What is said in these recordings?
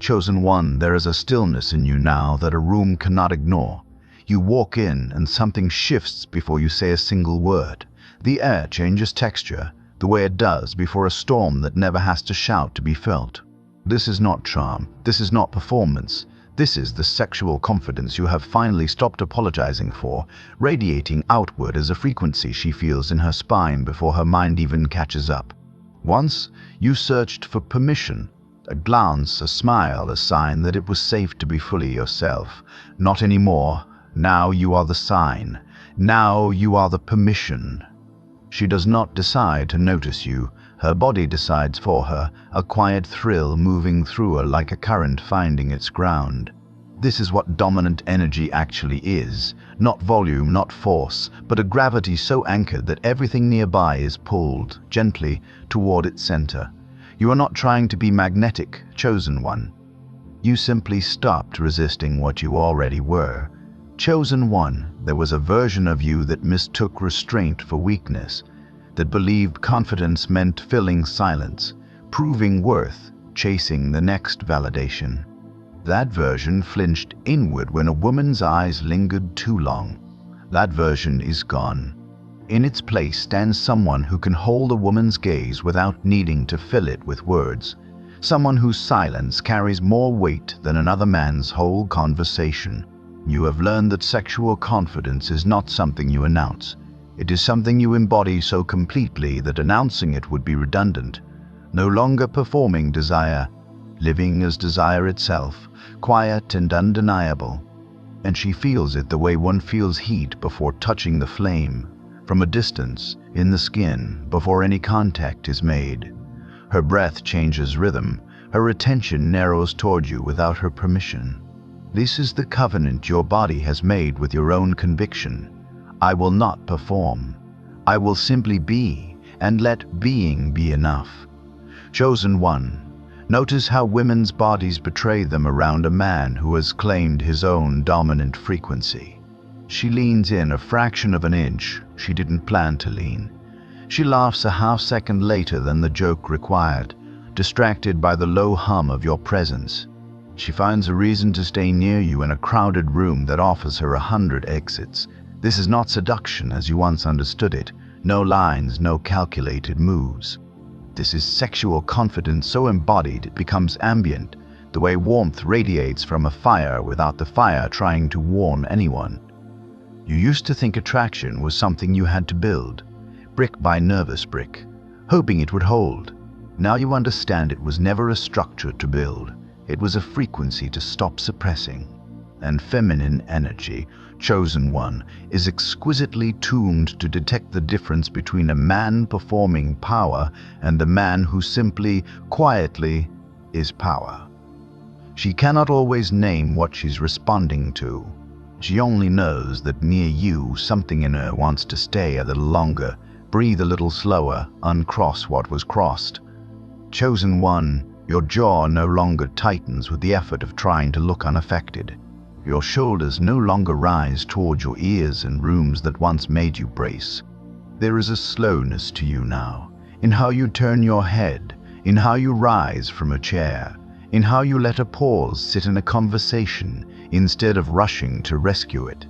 Chosen one, there is a stillness in you now that a room cannot ignore. You walk in and something shifts before you say a single word. The air changes texture, the way it does before a storm that never has to shout to be felt. This is not charm, this is not performance. This is the sexual confidence you have finally stopped apologizing for, radiating outward as a frequency she feels in her spine before her mind even catches up. Once, you searched for permission. A glance, a smile, a sign that it was safe to be fully yourself. Not anymore. Now you are the sign. Now you are the permission. She does not decide to notice you. Her body decides for her, a quiet thrill moving through her like a current finding its ground. This is what dominant energy actually is. Not volume, not force, but a gravity so anchored that everything nearby is pulled, gently, toward its center. You are not trying to be magnetic, chosen one. You simply stopped resisting what you already were. Chosen one, there was a version of you that mistook restraint for weakness, that believed confidence meant filling silence, proving worth, chasing the next validation. That version flinched inward when a woman's eyes lingered too long. That version is gone. In its place stands someone who can hold a woman's gaze without needing to fill it with words. Someone whose silence carries more weight than another man's whole conversation. You have learned that sexual confidence is not something you announce. It is something you embody so completely that announcing it would be redundant. No longer performing desire, living as desire itself, quiet and undeniable. And she feels it the way one feels heat before touching the flame. From a distance, in the skin, before any contact is made. Her breath changes rhythm, her attention narrows toward you without her permission. This is the covenant your body has made with your own conviction. I will not perform. I will simply be, and let being be enough. Chosen one, notice how women's bodies betray them around a man who has claimed his own dominant frequency. She leans in a fraction of an inch. She didn't plan to lean. She laughs a half-second later than the joke required, distracted by the low hum of your presence. She finds a reason to stay near you in a crowded room that offers her 100 exits. This is not seduction as you once understood it. No lines, no calculated moves. This is sexual confidence so embodied it becomes ambient, the way warmth radiates from a fire without the fire trying to warm anyone. You used to think attraction was something you had to build, brick by nervous brick, hoping it would hold. Now you understand it was never a structure to build. It was a frequency to stop suppressing. And feminine energy, chosen one, is exquisitely tuned to detect the difference between a man performing power and a man who simply, quietly, is power. She cannot always name what she's responding to. She only knows that near you, something in her wants to stay a little longer, breathe a little slower, uncross what was crossed. Chosen one, your jaw no longer tightens with the effort of trying to look unaffected. Your shoulders no longer rise toward your ears in rooms that once made you brace. There is a slowness to you now, in how you turn your head, in how you rise from a chair, in how you let a pause sit in a conversation instead of rushing to rescue it.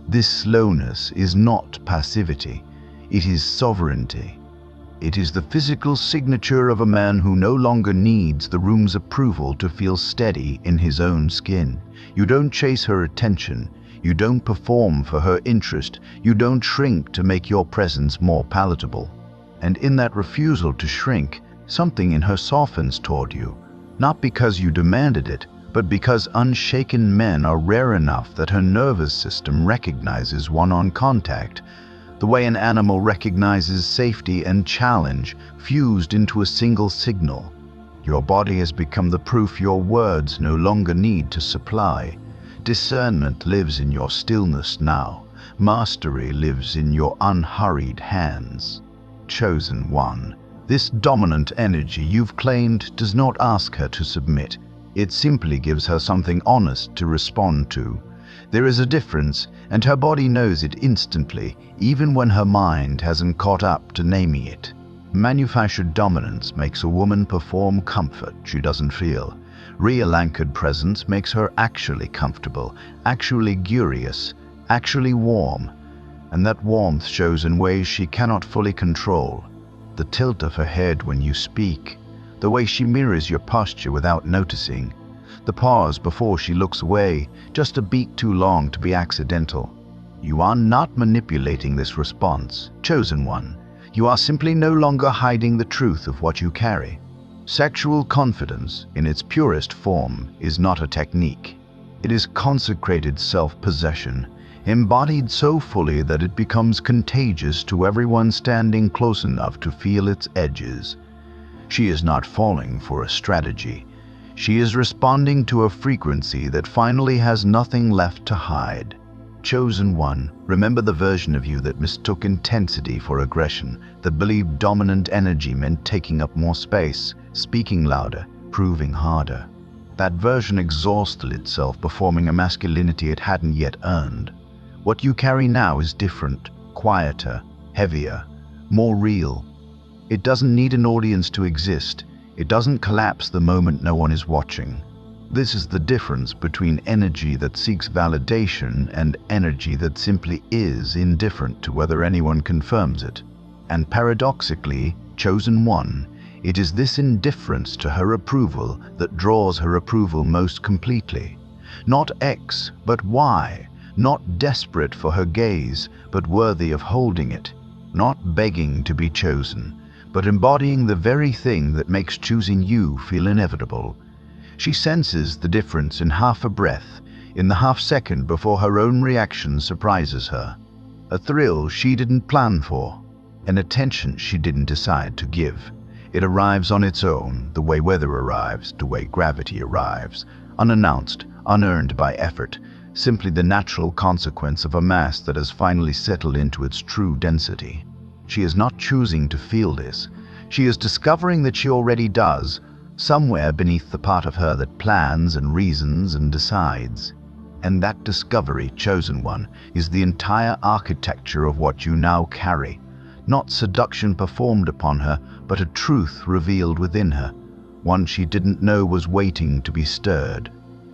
This slowness is not passivity, it is sovereignty. It is the physical signature of a man who no longer needs the room's approval to feel steady in his own skin. You don't chase her attention, you don't perform for her interest, you don't shrink to make your presence more palatable. And in that refusal to shrink, something in her softens toward you, not because you demanded it, but because unshaken men are rare enough that her nervous system recognizes one-on contact, the way an animal recognizes safety and challenge fused into a single signal. Your body has become the proof your words no longer need to supply. Discernment lives in your stillness now. Mastery lives in your unhurried hands. Chosen one, this dominant energy you've claimed does not ask her to submit. It simply gives her something honest to respond to. There is a difference, and her body knows it instantly, even when her mind hasn't caught up to naming it. Manufactured dominance makes a woman perform comfort she doesn't feel, Real anchored presence makes her actually comfortable, actually curious, actually warm, and that warmth shows in ways she cannot fully control. The tilt of her head when you speak, the way she mirrors your posture without noticing, the pause before she looks away, just a beat too long to be accidental. You are not manipulating this response, chosen one. You are simply no longer hiding the truth of what you carry. Sexual confidence, in its purest form, is not a technique. It is consecrated self-possession, embodied so fully that it becomes contagious to everyone standing close enough to feel its edges. She is not falling for a strategy. She is responding to a frequency that finally has nothing left to hide. Chosen one, remember the version of you that mistook intensity for aggression, that believed dominant energy meant taking up more space, speaking louder, proving harder. That version exhausted itself performing a masculinity it hadn't yet earned. What you carry now is different, quieter, heavier, more real. It doesn't need an audience to exist. It doesn't collapse the moment no one is watching. This is the difference between energy that seeks validation and energy that simply is indifferent to whether anyone confirms it. And paradoxically, chosen one, it is this indifference to her approval that draws her approval most completely. Not X, but Y. Not desperate for her gaze, but worthy of holding it. Not begging to be chosen, but embodying the very thing that makes choosing you feel inevitable. She senses the difference in half a breath, in the half-second before her own reaction surprises her. A thrill she didn't plan for, an attention she didn't decide to give. It arrives on its own, the way weather arrives, the way gravity arrives, unannounced, unearned by effort, simply the natural consequence of a mass that has finally settled into its true density. She is not choosing to feel this. She is discovering that she already does, somewhere beneath the part of her that plans and reasons and decides. And that discovery, chosen one, is the entire architecture of what you now carry. Not seduction performed upon her, but a truth revealed within her, one she didn't know was waiting to be stirred.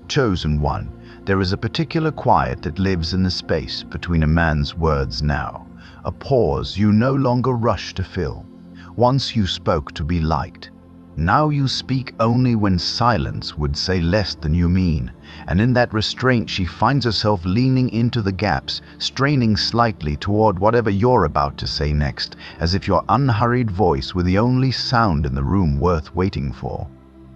Chosen one, there is a particular quiet that lives in the space between a man's words now, a pause you no longer rush to fill. Once you spoke to be liked. Now you speak only when silence would say less than you mean, and in that restraint she finds herself leaning into the gaps, straining slightly toward whatever you're about to say next, as if your unhurried voice were the only sound in the room worth waiting for.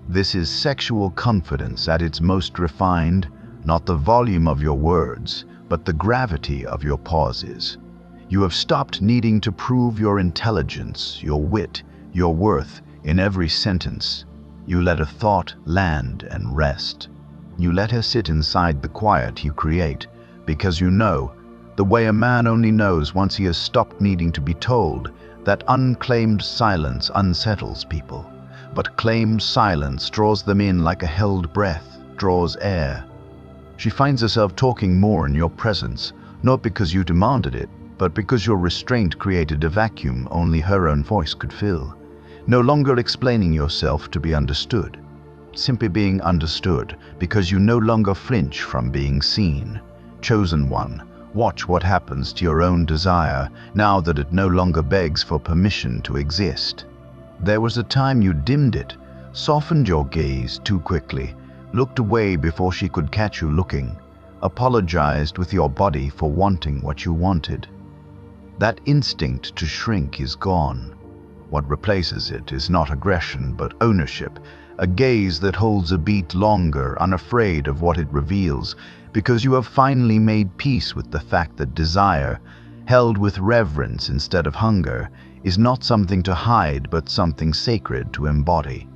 This is sexual confidence at its most refined, not the volume of your words, but the gravity of your pauses. You have stopped needing to prove your intelligence, your wit, your worth, in every sentence. You let a thought land and rest. You let her sit inside the quiet you create, because you know, the way a man only knows once he has stopped needing to be told, that unclaimed silence unsettles people, but claimed silence draws them in like a held breath, draws air. She finds herself talking more in your presence, not because you demanded it, but because your restraint created a vacuum only her own voice could fill. No longer explaining yourself to be understood, simply being understood because you no longer flinch from being seen. Chosen one, watch what happens to your own desire now that it no longer begs for permission to exist. There was a time you dimmed it, softened your gaze too quickly, looked away before she could catch you looking, apologized with your body for wanting what you wanted. That instinct to shrink is gone. What replaces it is not aggression, but ownership, a gaze that holds a beat longer, unafraid of what it reveals, because you have finally made peace with the fact that desire, held with reverence instead of hunger, is not something to hide but something sacred to embody.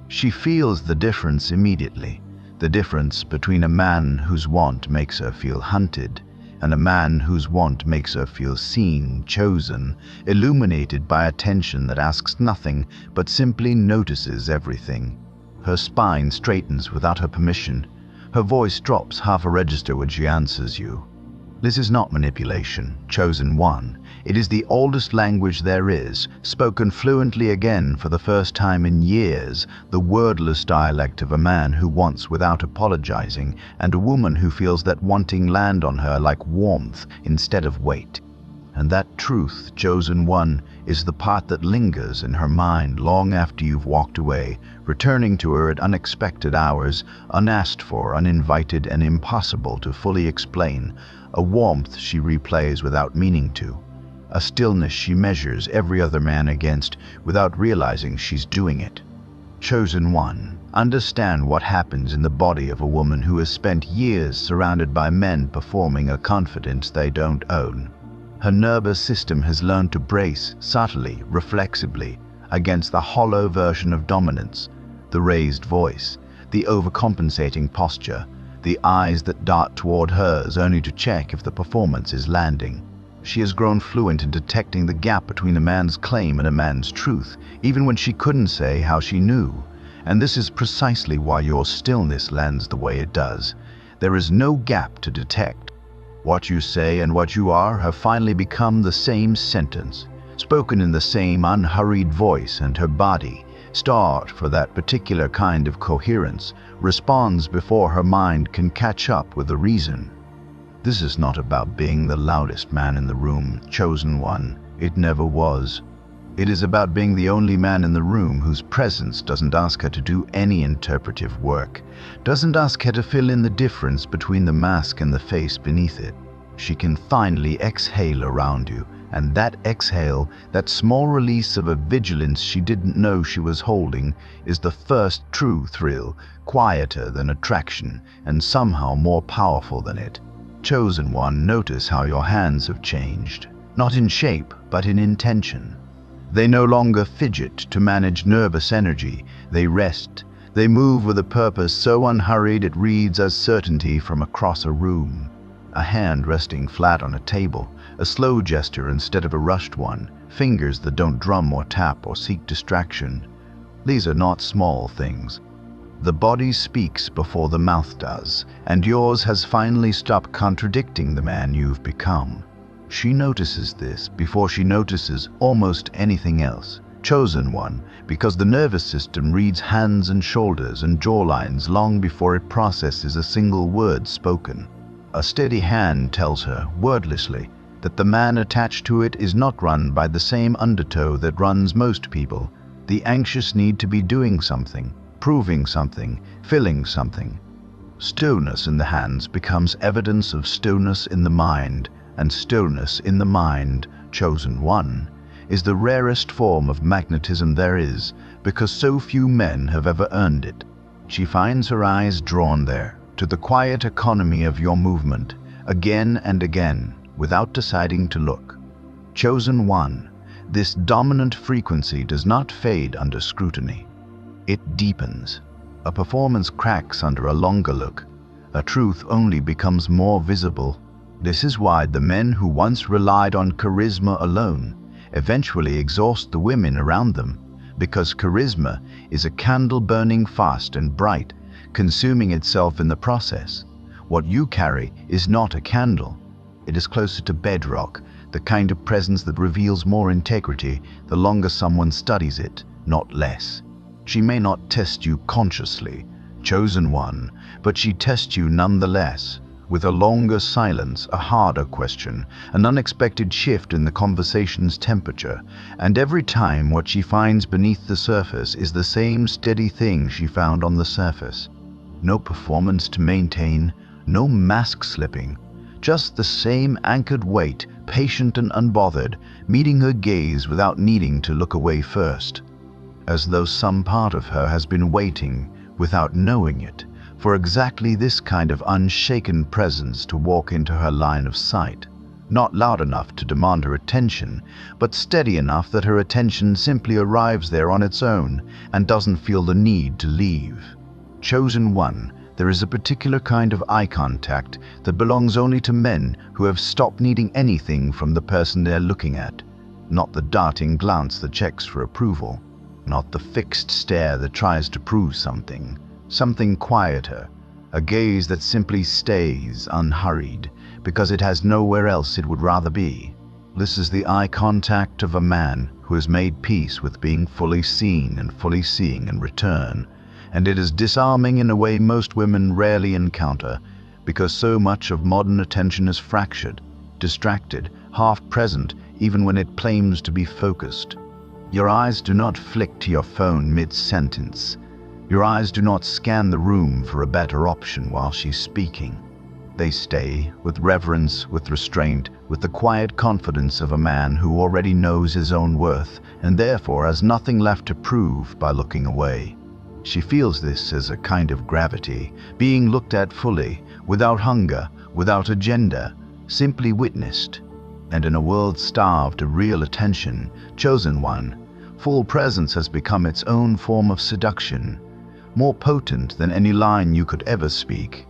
She feels the difference immediately, the difference between a man whose want makes her feel hunted and a man whose want makes her feel seen, chosen, illuminated by attention that asks nothing but simply notices everything. Her spine straightens without her permission. Her voice drops half a register when she answers you. This is not manipulation, chosen one. It is the oldest language there is, spoken fluently again for the first time in years, the wordless dialect of a man who wants without apologizing, and a woman who feels that wanting land on her like warmth instead of weight. And that truth, chosen one, is the part that lingers in her mind long after you've walked away, returning to her at unexpected hours, unasked for, uninvited, and impossible to fully explain. A warmth she replays without meaning to. A stillness she measures every other man against without realizing she's doing it. Chosen one, understand what happens in the body of a woman who has spent years surrounded by men performing a confidence they don't own. Her nervous system has learned to brace subtly, reflexively, against the hollow version of dominance, the raised voice, the overcompensating posture, the eyes that dart toward hers only to check if the performance is landing. She has grown fluent in detecting the gap between a man's claim and a man's truth, even when she couldn't say how she knew. And this is precisely why your stillness lands the way it does. There is no gap to detect. What you say and what you are have finally become the same sentence, spoken in the same unhurried voice, and her body, starved for that particular kind of coherence, responds before her mind can catch up with the reason. This is not about being the loudest man in the room, chosen one. It never was. It is about being the only man in the room whose presence doesn't ask her to do any interpretive work, doesn't ask her to fill in the difference between the mask and the face beneath it. She can finally exhale around you, and that exhale, that small release of a vigilance she didn't know she was holding, is the first true thrill, quieter than attraction, and somehow more powerful than it. Chosen one, notice how your hands have changed, not in shape, but in intention. They no longer fidget to manage nervous energy. They rest. They move with a purpose so unhurried it reads as certainty from across a room. A hand resting flat on a table, a slow gesture instead of a rushed one, fingers that don't drum or tap or seek distraction. These are not small things. The body speaks before the mouth does, and yours has finally stopped contradicting the man you've become. She notices this before she notices almost anything else. Chosen one, because the nervous system reads hands and shoulders and jawlines long before it processes a single word spoken. A steady hand tells her, wordlessly, that the man attached to it is not run by the same undertow that runs most people, the anxious need to be doing something, proving something, filling something. Stillness in the hands becomes evidence of stillness in the mind, and stillness in the mind, chosen one, is the rarest form of magnetism there is, because so few men have ever earned it. She finds her eyes drawn there, to the quiet economy of your movement, again and again, without deciding to look. Chosen one, this dominant frequency does not fade under scrutiny. It deepens. A performance cracks under a longer look. A truth only becomes more visible. This is why the men who once relied on charisma alone eventually exhaust the women around them, because charisma is a candle burning fast and bright, consuming itself in the process. What you carry is not a candle. It is closer to bedrock, the kind of presence that reveals more integrity the longer someone studies it, not less. She may not test you consciously, chosen one, but she tests you nonetheless, with a longer silence, a harder question, an unexpected shift in the conversation's temperature, and every time what she finds beneath the surface is the same steady thing she found on the surface. No performance to maintain, no mask slipping, just the same anchored weight, patient and unbothered, meeting her gaze without needing to look away first, as though some part of her has been waiting, without knowing it, for exactly this kind of unshaken presence to walk into her line of sight, not loud enough to demand her attention, but steady enough that her attention simply arrives there on its own and doesn't feel the need to leave. Chosen one, there is a particular kind of eye contact that belongs only to men who have stopped needing anything from the person they're looking at, not the darting glance that checks for approval, not the fixed stare that tries to prove something quieter, a gaze that simply stays unhurried, because it has nowhere else it would rather be. This is the eye contact of a man who has made peace with being fully seen and fully seeing in return, and it is disarming in a way most women rarely encounter, because so much of modern attention is fractured, distracted, half present even when it claims to be focused. Your eyes do not flick to your phone mid-sentence. Your eyes do not scan the room for a better option while she's speaking. They stay, with reverence, with restraint, with the quiet confidence of a man who already knows his own worth and therefore has nothing left to prove by looking away. She feels this as a kind of gravity, being looked at fully, without hunger, without agenda, simply witnessed. And in a world starved of real attention, chosen one, full presence has become its own form of seduction, more potent than any line you could ever speak.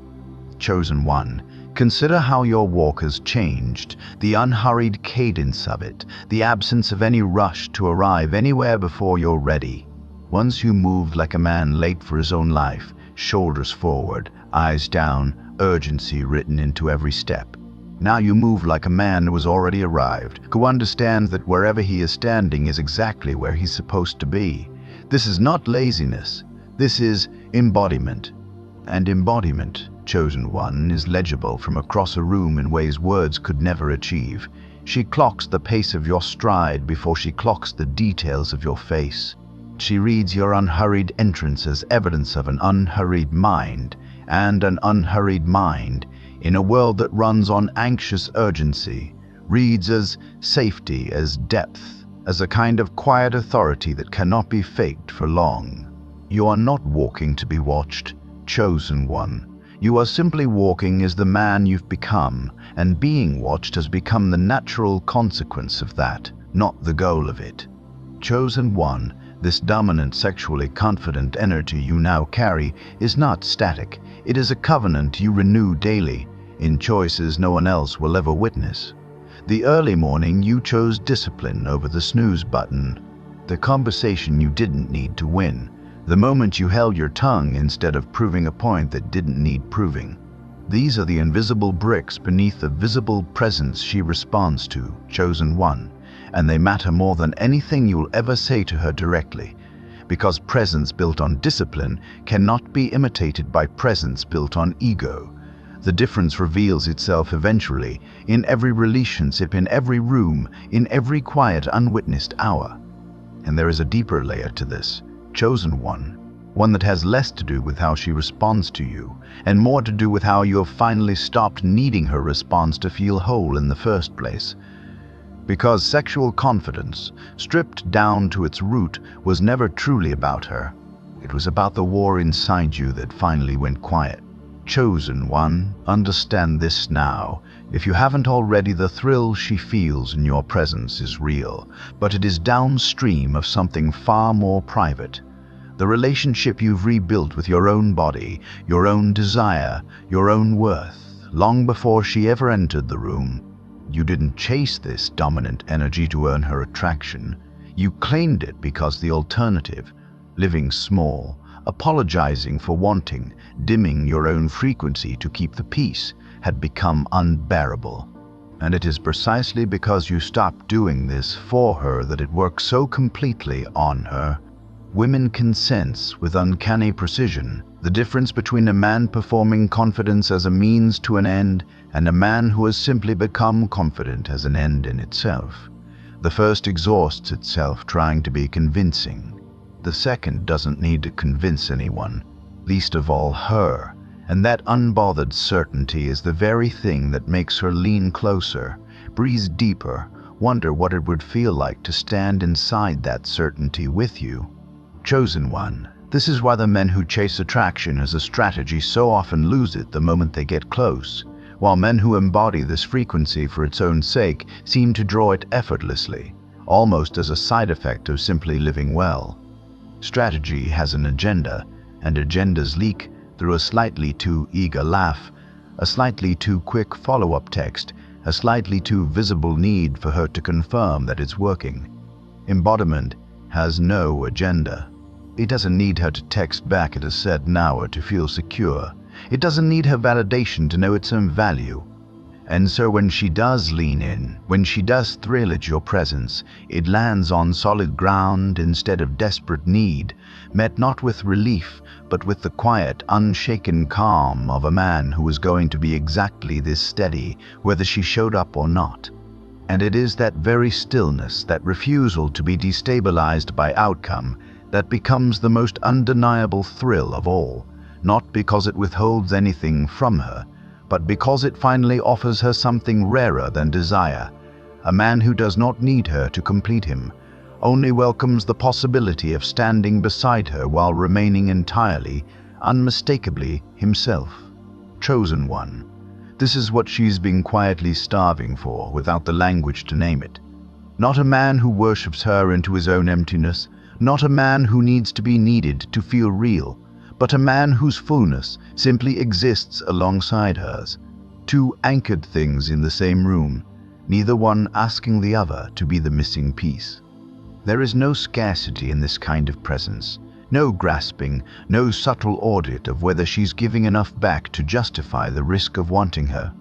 Chosen one, consider how your walk has changed, the unhurried cadence of it, the absence of any rush to arrive anywhere before you're ready. Once you moved like a man late for his own life, shoulders forward, eyes down, urgency written into every step. Now you move like a man who has already arrived, who understands that wherever he is standing is exactly where he's supposed to be. This is not laziness, this is embodiment. And embodiment, chosen one, is legible from across a room in ways words could never achieve. She clocks the pace of your stride before she clocks the details of your face. She reads your unhurried entrance as evidence of an unhurried mind, and an unhurried mind, in a world that runs on anxious urgency, reads as safety, as depth, as a kind of quiet authority that cannot be faked for long. You are not walking to be watched, chosen one. You are simply walking as the man you've become, and being watched has become the natural consequence of that, not the goal of it. Chosen one, this dominant, sexually confident energy you now carry is not static. It is a covenant you renew daily, in choices no one else will ever witness. The early morning you chose discipline over the snooze button, the conversation you didn't need to win, the moment you held your tongue instead of proving a point that didn't need proving. These are the invisible bricks beneath the visible presence she responds to, chosen one, and they matter more than anything you'll ever say to her directly, because presence built on discipline cannot be imitated by presence built on ego. The difference reveals itself eventually, in every relationship, in every room, in every quiet, unwitnessed hour. And there is a deeper layer to this, chosen one that has less to do with how she responds to you, and more to do with how you have finally stopped needing her response to feel whole in the first place. Because sexual confidence, stripped down to its root, was never truly about her. It was about the war inside you that finally went quiet. Chosen one, understand this now. If you haven't already, the thrill she feels in your presence is real, but it is downstream of something far more private. The relationship you've rebuilt with your own body, your own desire, your own worth, long before she ever entered the room. You didn't chase this dominant energy to earn her attraction. You claimed it because the alternative, living small, apologizing for wanting, dimming your own frequency to keep the peace, had become unbearable. And it is precisely because you stopped doing this for her that it works so completely on her. Women can sense with uncanny precision the difference between a man performing confidence as a means to an end and a man who has simply become confident as an end in itself. The first exhausts itself trying to be convincing. The second doesn't need to convince anyone, least of all her, and that unbothered certainty is the very thing that makes her lean closer, breathe deeper, wonder what it would feel like to stand inside that certainty with you. Chosen one, this is why the men who chase attraction as a strategy so often lose it the moment they get close, while men who embody this frequency for its own sake seem to draw it effortlessly, almost as a side effect of simply living well. Strategy has an agenda, and agendas leak through a slightly too eager laugh, a slightly too quick follow-up text, a slightly too visible need for her to confirm that it's working. Embodiment has no agenda. It doesn't need her to text back at a certain hour to feel secure. It doesn't need her validation to know its own value. And so when she does lean in, when she does thrill at your presence, it lands on solid ground instead of desperate need, met not with relief, but with the quiet, unshaken calm of a man who is going to be exactly this steady, whether she showed up or not. And it is that very stillness, that refusal to be destabilized by outcome, that becomes the most undeniable thrill of all, not because it withholds anything from her, but because it finally offers her something rarer than desire. A man who does not need her to complete him, only welcomes the possibility of standing beside her while remaining entirely, unmistakably himself. Chosen one. This is what she's been quietly starving for, without the language to name it. Not a man who worships her into his own emptiness, not a man who needs to be needed to feel real, but a man whose fullness simply exists alongside hers. Two anchored things in the same room, neither one asking the other to be the missing piece. There is no scarcity in this kind of presence, no grasping, no subtle audit of whether she's giving enough back to justify the risk of wanting her.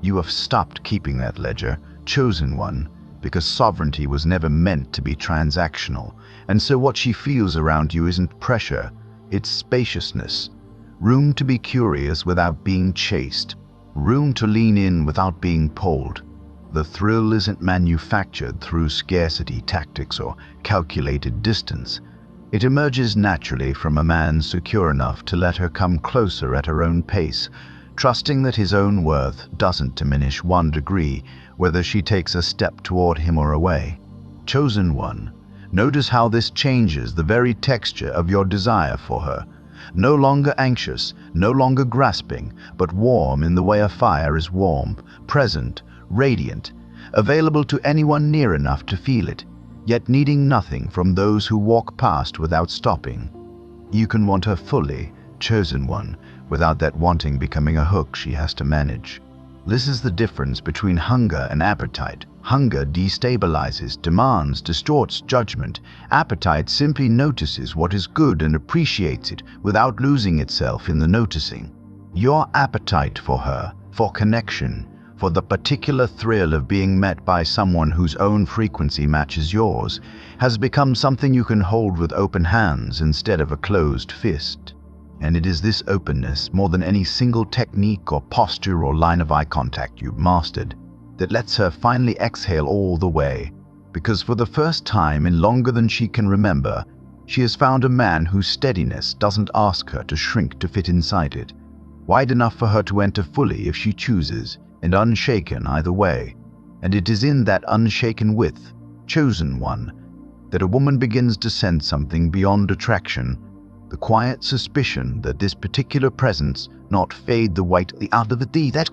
You have stopped keeping that ledger, chosen one, because sovereignty was never meant to be transactional, and so what she feels around you isn't pressure, it's spaciousness. Room to be curious without being chased. Room to lean in without being pulled. The thrill isn't manufactured through scarcity tactics or calculated distance. It emerges naturally from a man secure enough to let her come closer at her own pace, trusting that his own worth doesn't diminish 1 degree whether she takes a step toward him or away. Chosen one. Notice how this changes the very texture of your desire for her. No longer anxious, no longer grasping, but warm in the way a fire is warm, present, radiant, available to anyone near enough to feel it, yet needing nothing from those who walk past without stopping. You can want her fully, chosen one, without that wanting becoming a hook she has to manage. This is the difference between hunger and appetite. Hunger destabilizes, demands, distorts judgment. Appetite simply notices what is good and appreciates it without losing itself in the noticing. Your appetite for her, for connection, for the particular thrill of being met by someone whose own frequency matches yours, has become something you can hold with open hands instead of a closed fist. And it is this openness, more than any single technique or posture or line of eye contact you've mastered, that lets her finally exhale all the way, because for the first time in longer than she can remember, she has found a man whose steadiness doesn't ask her to shrink to fit inside it, wide enough for her to enter fully if she chooses, and unshaken either way. And it is in that unshaken width, chosen one, that a woman begins to sense something beyond attraction, the quiet suspicion that this particular presence not fade the white out of the thee that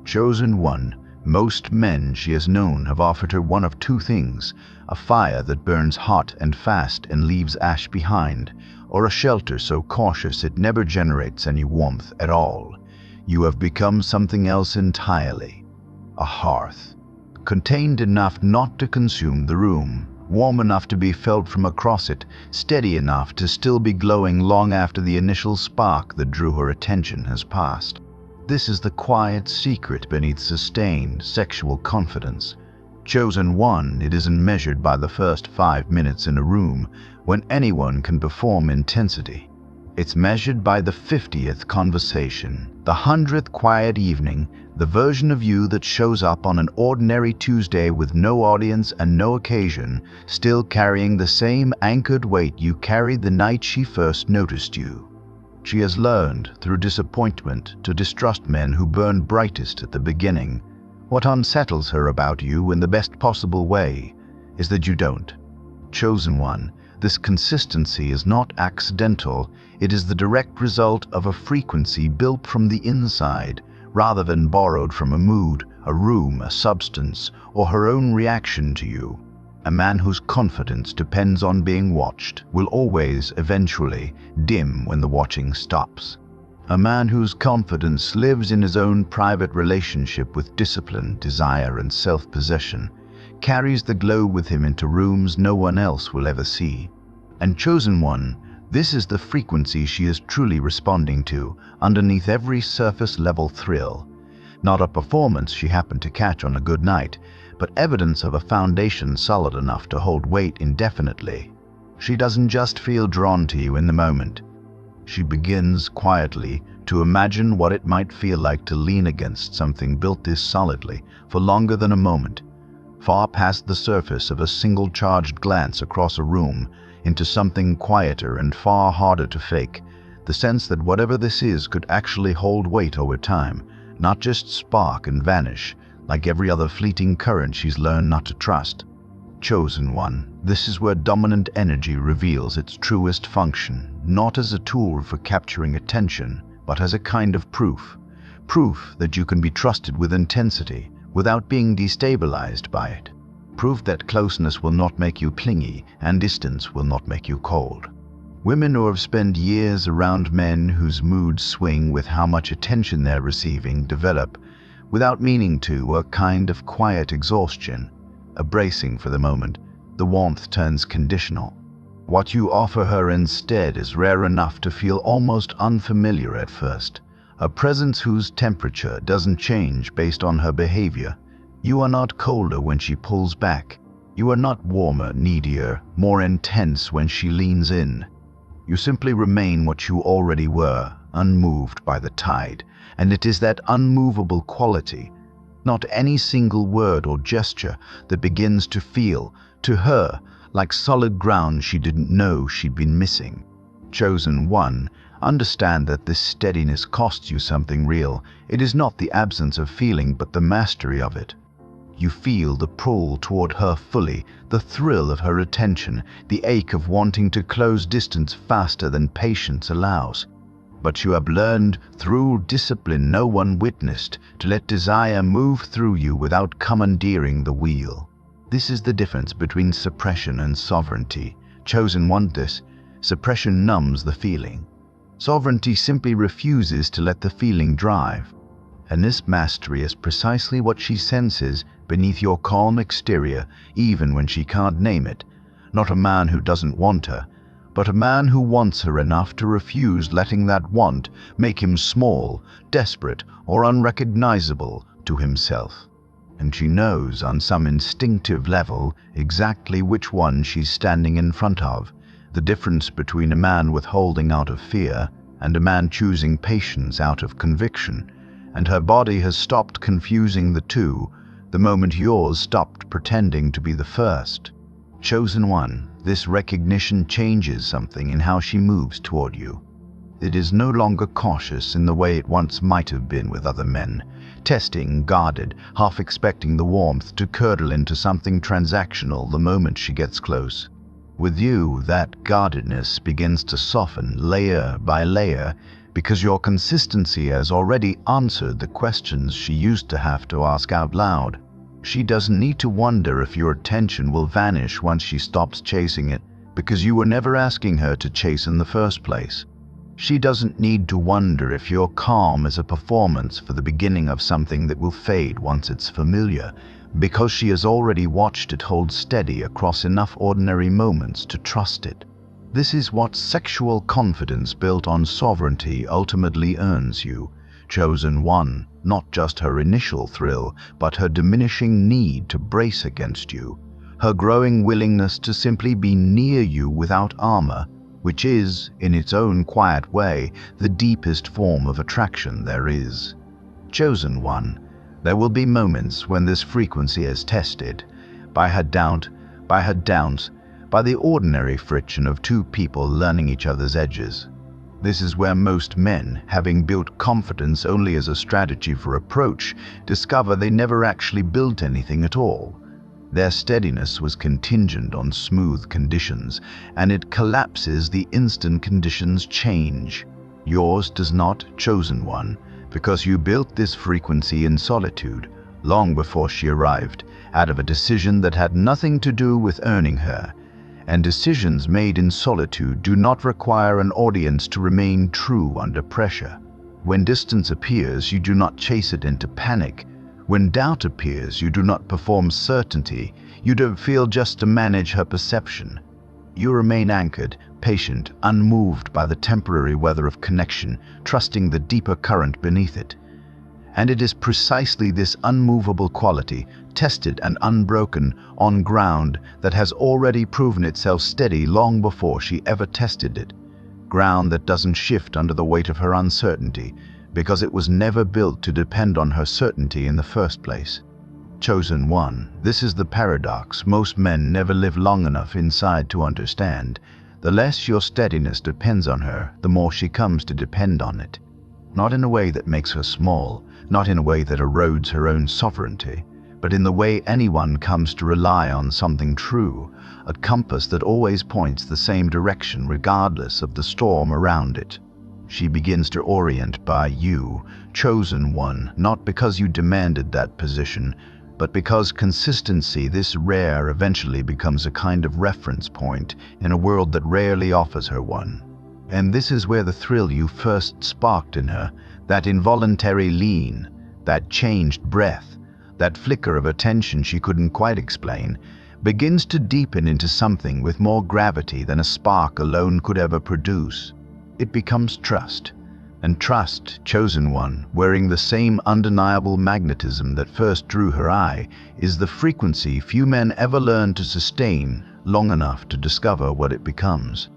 chosen one. Most men she has known have offered her one of two things: a fire that burns hot and fast and leaves ash behind, or a shelter so cautious it never generates any warmth at all. You have become something else entirely. A hearth, contained enough not to consume the room, warm enough to be felt from across it, steady enough to still be glowing long after the initial spark that drew her attention has passed. This is the quiet secret beneath sustained sexual confidence. Chosen one, it isn't measured by the first 5 minutes in a room when anyone can perform intensity. It's measured by the 50th conversation, the 100th quiet evening, the version of you that shows up on an ordinary Tuesday with no audience and no occasion, still carrying the same anchored weight you carried the night she first noticed you. She has learned, through disappointment, to distrust men who burn brightest at the beginning. What unsettles her about you in the best possible way is that you don't. Chosen one, this consistency is not accidental. It is the direct result of a frequency built from the inside, rather than borrowed from a mood, a room, a substance, or her own reaction to you. A man whose confidence depends on being watched will always, eventually, dim when the watching stops. A man whose confidence lives in his own private relationship with discipline, desire, and self-possession carries the glow with him into rooms no one else will ever see. And chosen one, this is the frequency she is truly responding to, underneath every surface-level thrill. Not a performance she happened to catch on a good night, but evidence of a foundation solid enough to hold weight indefinitely. She doesn't just feel drawn to you in the moment. She begins quietly to imagine what it might feel like to lean against something built this solidly for longer than a moment, far past the surface of a single charged glance across a room into something quieter and far harder to fake, the sense that whatever this is could actually hold weight over time, not just spark and vanish like every other fleeting current she's learned not to trust. Chosen one, this is where dominant energy reveals its truest function, not as a tool for capturing attention, but as a kind of proof. Proof that you can be trusted with intensity without being destabilized by it. Proof that closeness will not make you clingy and distance will not make you cold. Women who have spent years around men whose moods swing with how much attention they're receiving develop, without meaning to, a kind of quiet exhaustion. A bracing for the moment, the warmth turns conditional. What you offer her instead is rare enough to feel almost unfamiliar at first. A presence whose temperature doesn't change based on her behavior. You are not colder when she pulls back. You are not warmer, needier, more intense when she leans in. You simply remain what you already were, unmoved by the tide. And it is that unmovable quality, not any single word or gesture, that begins to feel, to her, like solid ground she didn't know she'd been missing. Chosen one, understand that this steadiness costs you something real. It is not the absence of feeling, but the mastery of it. You feel the pull toward her fully, the thrill of her attention, the ache of wanting to close distance faster than patience allows. But you have learned, through discipline no one witnessed, to let desire move through you without commandeering the wheel. This is the difference between suppression and sovereignty. Chosen one, this suppression numbs the feeling. Sovereignty simply refuses to let the feeling drive. And this mastery is precisely what she senses beneath your calm exterior, even when she can't name it. Not a man who doesn't want her, but a man who wants her enough to refuse letting that want make him small, desperate, or unrecognizable to himself. And she knows on some instinctive level exactly which one she's standing in front of, the difference between a man withholding out of fear and a man choosing patience out of conviction. And her body has stopped confusing the two the moment yours stopped pretending to be the first. Chosen one, this recognition changes something in how she moves toward you. It is no longer cautious in the way it once might have been with other men, testing, guarded, half expecting the warmth to curdle into something transactional the moment she gets close. With you, that guardedness begins to soften layer by layer, because your consistency has already answered the questions she used to have to ask out loud. She doesn't need to wonder if your attention will vanish once she stops chasing it, because you were never asking her to chase in the first place. She doesn't need to wonder if your calm is a performance for the beginning of something that will fade once it's familiar, because she has already watched it hold steady across enough ordinary moments to trust it. This is what sexual confidence built on sovereignty ultimately earns you. Chosen one, not just her initial thrill, but her diminishing need to brace against you, her growing willingness to simply be near you without armor, which is, in its own quiet way, the deepest form of attraction there is. Chosen one, there will be moments when this frequency is tested, by her doubt, by her doubts, by the ordinary friction of two people learning each other's edges. This is where most men, having built confidence only as a strategy for approach, discover they never actually built anything at all. Their steadiness was contingent on smooth conditions, and it collapses the instant conditions change. Yours does not, chosen one, because you built this frequency in solitude, long before she arrived, out of a decision that had nothing to do with earning her. And decisions made in solitude do not require an audience to remain true under pressure. When distance appears, you do not chase it into panic. When doubt appears, you do not perform certainty. You don't feel just to manage her perception. You remain anchored, patient, unmoved by the temporary weather of connection, trusting the deeper current beneath it. And it is precisely this unmovable quality, tested and unbroken on ground, that has already proven itself steady long before she ever tested it. Ground that doesn't shift under the weight of her uncertainty, because it was never built to depend on her certainty in the first place. Chosen one, this is the paradox most men never live long enough inside to understand. The less your steadiness depends on her, the more she comes to depend on it. Not in a way that makes her small, not in a way that erodes her own sovereignty, but in the way anyone comes to rely on something true, a compass that always points the same direction regardless of the storm around it. She begins to orient by you, chosen one, not because you demanded that position, but because consistency, this rare, eventually becomes a kind of reference point in a world that rarely offers her one. And this is where the thrill you first sparked in her, that involuntary lean, that changed breath, that flicker of attention she couldn't quite explain, begins to deepen into something with more gravity than a spark alone could ever produce. It becomes trust. And trust, chosen one, wearing the same undeniable magnetism that first drew her eye, is the frequency few men ever learn to sustain long enough to discover what it becomes.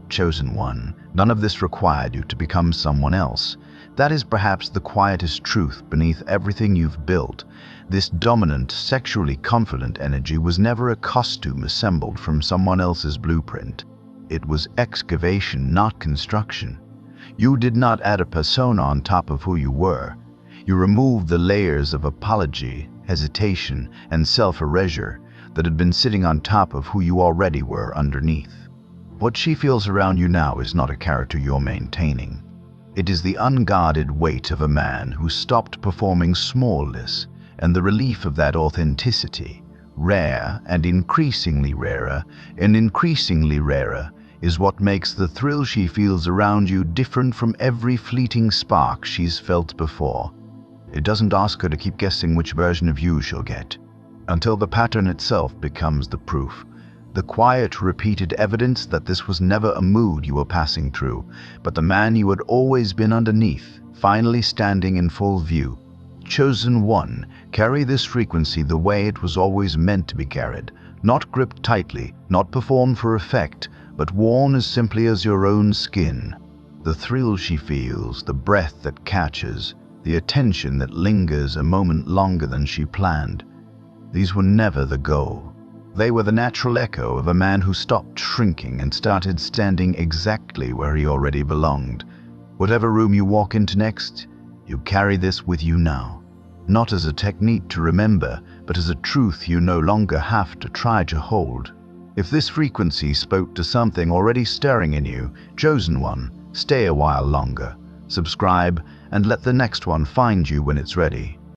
Chosen one, none of this required you to become someone else. That is perhaps the quietest truth beneath everything you've built. This dominant, sexually confident energy was never a costume assembled from someone else's blueprint. It was excavation, not construction. You did not add a persona on top of who you were. You removed the layers of apology, hesitation, and self-erasure that had been sitting on top of who you already were underneath. What she feels around you now is not a character you're maintaining. It is the unguarded weight of a man who stopped performing smallness, and the relief of that authenticity, rare and increasingly rarer, is what makes the thrill she feels around you different from every fleeting spark she's felt before. It doesn't ask her to keep guessing which version of you she'll get, until the pattern itself becomes the proof, the quiet, repeated evidence that this was never a mood you were passing through, but the man you had always been underneath, finally standing in full view. Chosen one, carry this frequency the way it was always meant to be carried, not gripped tightly, not performed for effect, but worn as simply as your own skin. The thrill she feels, the breath that catches, the attention that lingers a moment longer than she planned. These were never the goal. They were the natural echo of a man who stopped shrinking and started standing exactly where he already belonged. Whatever room you walk into next, you carry this with you now. Not as a technique to remember, but as a truth you no longer have to try to hold. If this frequency spoke to something already stirring in you, chosen one, stay a while longer, subscribe, and let the next one find you when it's ready.